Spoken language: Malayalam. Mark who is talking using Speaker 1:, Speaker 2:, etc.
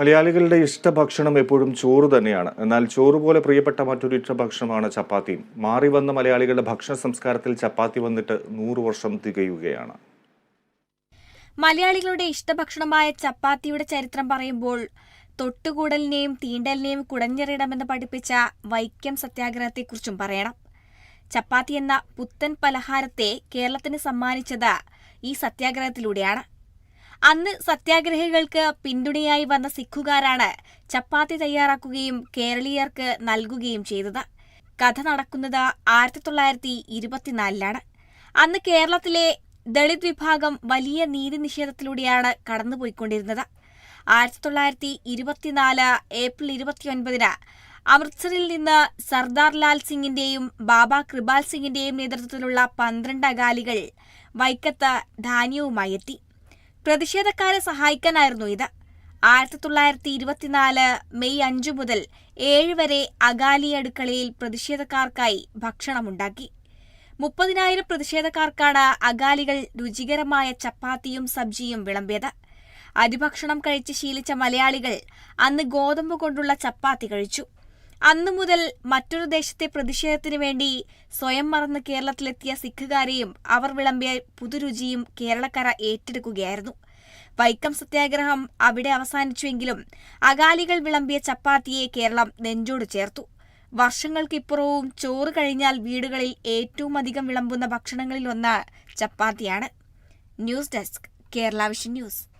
Speaker 1: മലയാളികളുടെ ഇഷ്ടഭക്ഷണം എപ്പോഴും ചോറ് തന്നെയാണ്. എന്നാൽ ചോറ് പോലെ പ്രിയപ്പെട്ട മറ്റൊരു ഇഷ്ടഭക്ഷണമാണ് ചപ്പാത്തിയും. മാറി വന്ന മലയാളികളുടെ ഭക്ഷണ സംസ്കാരത്തിൽ ചപ്പാത്തി വന്നിട്ട് 100 വർഷം തികയുകയാണ്.
Speaker 2: മലയാളികളുടെ ഇഷ്ടഭക്ഷണമായ ചപ്പാത്തിയുടെ ചരിത്രം പറയുമ്പോൾ തൊട്ടുകൂടലിനെയും തീണ്ടലിനെയും കുടഞ്ഞെറിയണമെന്ന് പഠിപ്പിച്ച വൈക്കം സത്യാഗ്രഹത്തെക്കുറിച്ചും പറയണം. ചപ്പാത്തി എന്ന പുത്തൻ പലഹാരത്തെ കേരളത്തിന് സമ്മാനിച്ചത് ഈ സത്യാഗ്രഹത്തിലൂടെയാണ്. അന്ന് സത്യാഗ്രഹികൾക്ക് പിന്തുണയായി വന്ന സിഖുകാരാണ് ചപ്പാത്തി തയ്യാറാക്കുകയും കേരളീയർക്ക് നൽകുകയും ചെയ്തത്. കഥ നടക്കുന്നത് 1924 അന്ന് കേരളത്തിലെ ദളിത് വിഭാഗം വലിയ നീതി നിഷേധത്തിലൂടെയാണ് കടന്നുപോയിക്കൊണ്ടിരുന്നത്. 1924 ഏപ്രിൽ 29 അമൃത്സറിൽ നിന്ന് സർദാർ ലാൽ സിംഗിന്റെയും ബാബ കൃപാൽ സിംഗിന്റെയും നേതൃത്വത്തിലുള്ള 12 അകാലികൾ വൈക്കത്ത് ധാന്യവുമായി എത്തി. പ്രതിഷേധക്കാരെ സഹായിക്കാനായിരുന്നു ഇത്. 1924 മെയ് 5 മുതൽ 7 വരെ അകാലി അടുക്കളയിൽ പ്രതിഷേധക്കാർക്കായി ഭക്ഷണമുണ്ടാക്കി. 30,000 പ്രതിഷേധക്കാർക്കാണ് അകാലികൾ രുചികരമായ ചപ്പാത്തിയും സബ്ജിയും വിളമ്പിയത്. അരിഭക്ഷണം കഴിച്ച് ശീലിച്ച മലയാളികൾ അന്ന് ഗോതമ്പ് കൊണ്ടുള്ള ചപ്പാത്തി കഴിച്ചു. അന്നു മുതൽ മറ്റൊരു ദേശത്തെ പ്രതിഷേധത്തിനു വേണ്ടി സ്വയം മറന്ന് കേരളത്തിലെത്തിയ സിഖുകാരെയും അവർ വിളമ്പിയ പുതുരുചിയും കേരളക്കര ഏറ്റെടുക്കുകയായിരുന്നു. വൈക്കം സത്യാഗ്രഹം അവിടെ അവസാനിച്ചുവെങ്കിലും അകാലികൾ വിളമ്പിയ ചപ്പാത്തിയെ കേരളം നെഞ്ചോട് ചേർത്തു. വർഷങ്ങൾക്കിപ്പുറവും ചോറ് കഴിഞ്ഞാൽ വീടുകളിൽ ഏറ്റവും അധികം വിളമ്പുന്ന ഭക്ഷണങ്ങളിലൊന്ന് ചപ്പാത്തിയാണ്. News desk, Kerala vision news.